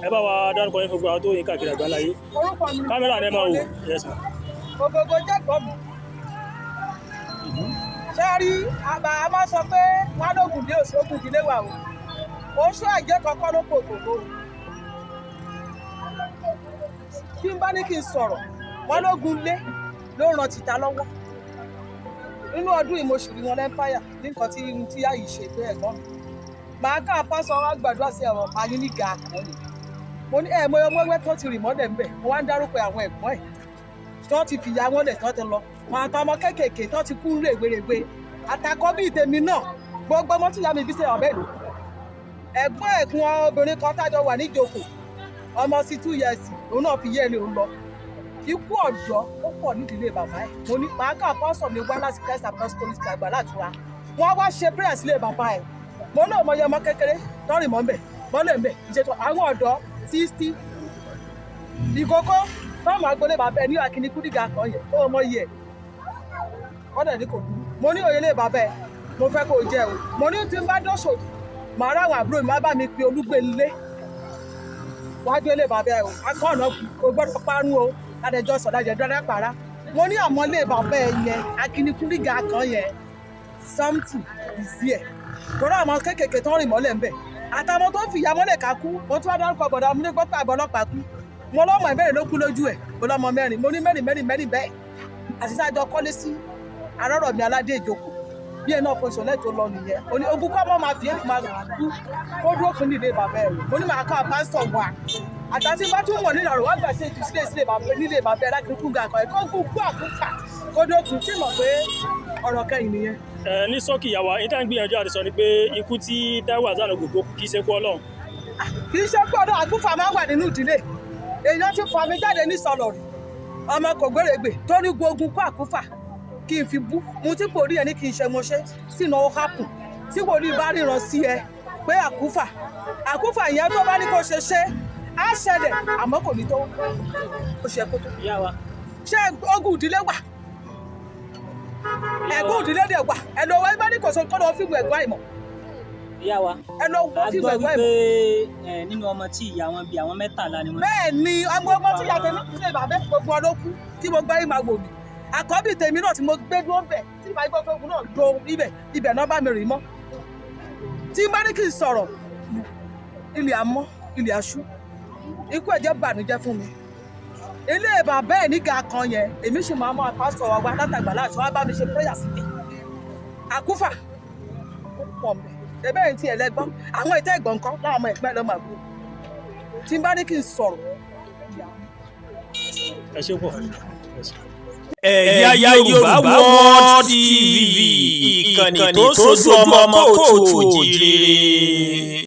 ẹ bá wa dárúkọ yín fún gbogbo àwọn tó yín káàkiri àgbáláyé. Orúkọ mi Kámẹ́rà ni ẹ máa wò. Yes ma. Ògògó jẹ́gbọ́n mi. Ṣé rí àbá a máa sọ pé wọ́n lóògùn dé òsì ogun ìdílé wa o. Oṣù àjẹ́ kankan ló pò ògògó. Kí n bá ní kí n sọ̀rọ̀, wọ́n lóògùn lé ló ràn tìta lọ́wọ́. Nínú ọdún yìí mo ṣì rí wọn lẹ́mpáyà ní nǹkan tí yá yìí ṣe pé ẹ̀gbọ́n mi. Màá ká pásọ wá gbàdúrà sí ẹ̀rọ ayé ní ga àkọ́ni. Mo ní mo yọ mọ́wẹ́ tó ti rì mọ́lẹ̀ ńbẹ̀, mo wá ń dárúkọ àwọn ẹ̀gbọ́n ẹ̀ tó ti fìyà wọn lẹ̀ tó ti lọ. Wọn àtọmọ kéékèèké tó ti kú rèwerèwe. Àtàkọ́ bíi tèmi náà, gbogbo ọmọ tí ìyá mi bí ṣe ọ̀bẹ lò. Ẹ̀gbọ́n ẹ̀gbọ́n obìnrin kan tájọ wà ní ìjókòó, ọmọ sí 2 years, òun náà fi yé ẹni òun lọ. Ikú ọ̀dọ́ ó pọ̀ nídìílé bàbá ẹ̀. Mo ní màá ká pásọ̀ mi wá láti Christ Apostolic Àgbàlá Ìtura. Wọ́n wá ṣe prayer sílé bàbá ẹ̀. Mo náà mọ iye ọmọ kékeré tọ́rìn mọ́ mbẹ̀, mọ́lẹ̀ mbẹ̀, ìṣètò àwọn ọ̀dọ́ 60. Ìkókó tọ́mọ agbolé bàbá ẹ̀ ní Akíní Kúdígà kan yẹ, ó mọ iye ẹ̀. Wọ́n dẹ̀ ní kò dúró. Mo ní òye lé bàbá ẹ̀, mo fẹ́ kó jẹ́ o. Mo ní tí n bá dọ́ṣò, màá ráwọn àbúrò mi, má bá mi pe Olúgbélé. Wájú ilé bàbá ẹ̀ o, akọ́ọ̀nà kò gbọ́dọ̀ parun o, ládẹjọ́ sọ̀dájẹ́ dọ́dẹ́ pàrá. Mo ní àmọ́ lé bàbá ẹ̀ yẹn, Akíní Kúdígà kan yẹn, something is here. Torí àwọn kéékèèké tó ń rìn mọ́lẹ̀ ń bẹ̀. Àtàwọn tó ń fìyà mọ́lẹ̀ ká kú, mo tún wá dárúkọ bọ̀dọ̀ amúnigbọ́pọ̀ àbọ̀lọ́pàá kú. Mo lọ́mọ ìbẹ̀rẹ̀ ló kú lójú ẹ̀, mo lọ́mọ mẹ́rin, mo ní mẹ́rin bẹ́ẹ̀. Àti sáájọ kọ́lé sí arọ́rọ̀ mi aládé ìjókòó. Bí ẹ̀ náà fọṣọ lẹ́tọ̀ lọ nìyẹn. Ogun kọ́ mọ́ máa fi èkó máa kú kó dúró fún nílé bàbá ẹ̀. Mo ní màá ká pásítọ̀ wà. Àtàtí bá tún wọ̀ nínú àrò wá gbà sí ètò nílé bàbá ẹ̀ láti kú gàkọ̀ ẹ̀ kó kú àkúkà kó dúró kù tí mọ̀ pé ọ̀rọ̀ kẹ́yìn nìyẹn. Ní ṣókí ìyá wa, ìta ń gbìyànjú àti sọ ni pé ikú tí Táíwò Hassan Ògògó kì í ṣe kú Ọlọ́run. Kì í ṣe pé ọdún àkúfà máa ń wà nínú ìdílé. Èèyàn ti fọ mi jáde ní sọlọ rí. Ọmọ kò gbèrègbè tó ní gbógun kó àkúfà kí n fi bú. Mo tí kò rí ẹ ní kí n ṣe mo ṣe sínú ó hápùn. Tí kò rí bá ríran sí ẹ pé àkúfà yẹn tó bá ní kó ṣe á ṣẹlẹ̀ àmọ́ kò ní tó. Ó ṣe kó tó. Ìyá wa. Ṣé ogun ìdílé wà? Ẹ̀gbọ́n ìdílé dẹ̀ wà. Ẹ lọ wọ ẹgbẹ́ ní kò sọ kó lọ fíìmù ẹ̀gbọ́n àìmọ̀. Ìyá wa. Ẹ lọ wọ fíìmù ẹ̀gbọ́n àìmọ̀. A gbọ́ wípé nínú ọmọ tí ìyá wọn bí àwọn 13 ni wọ́n. Bẹ́ẹ̀ ni ọmọ tí ìyá tèmi ṣe bàbá gbogbo ọdún kú tí mo gbá ìmọ̀ wò mí. Àkọ́bí tèmi náà tí mo gbé dúró bẹ̀ tí ìbá gbọ́ gbogbo náà do ibẹ̀ náà bá mi rìn mọ́. Tí bá ní kí n sọ̀rọ̀, ilẹ̀ àmọ́, ilẹ̀ àṣú. Ikú ẹ̀jẹ̀ bànújẹ́ fún mi. Ilé bàbá ẹ̀ nígà kan yẹn, èmi sì máa mọ pásítọ̀ wa látàgbà láti wá bá mi ṣe prayer síbẹ̀. Àkúfà ó pọ̀ mẹ́. Ẹ̀bẹ̀ yìí ti ẹ̀lẹ́gbọ́n, àwọn ìtẹ́ ìgbọ̀n kan láwọn ọmọ ẹ̀gbẹ́ lọ́mọ àbúrò. Tí bá ní kí n sọ̀rọ̀. Ẹ ṣé pọ̀. Ẹ̀yà Yorùbá World TV, ìkànnì tó sojú ọmọ kóòtù òjìrè.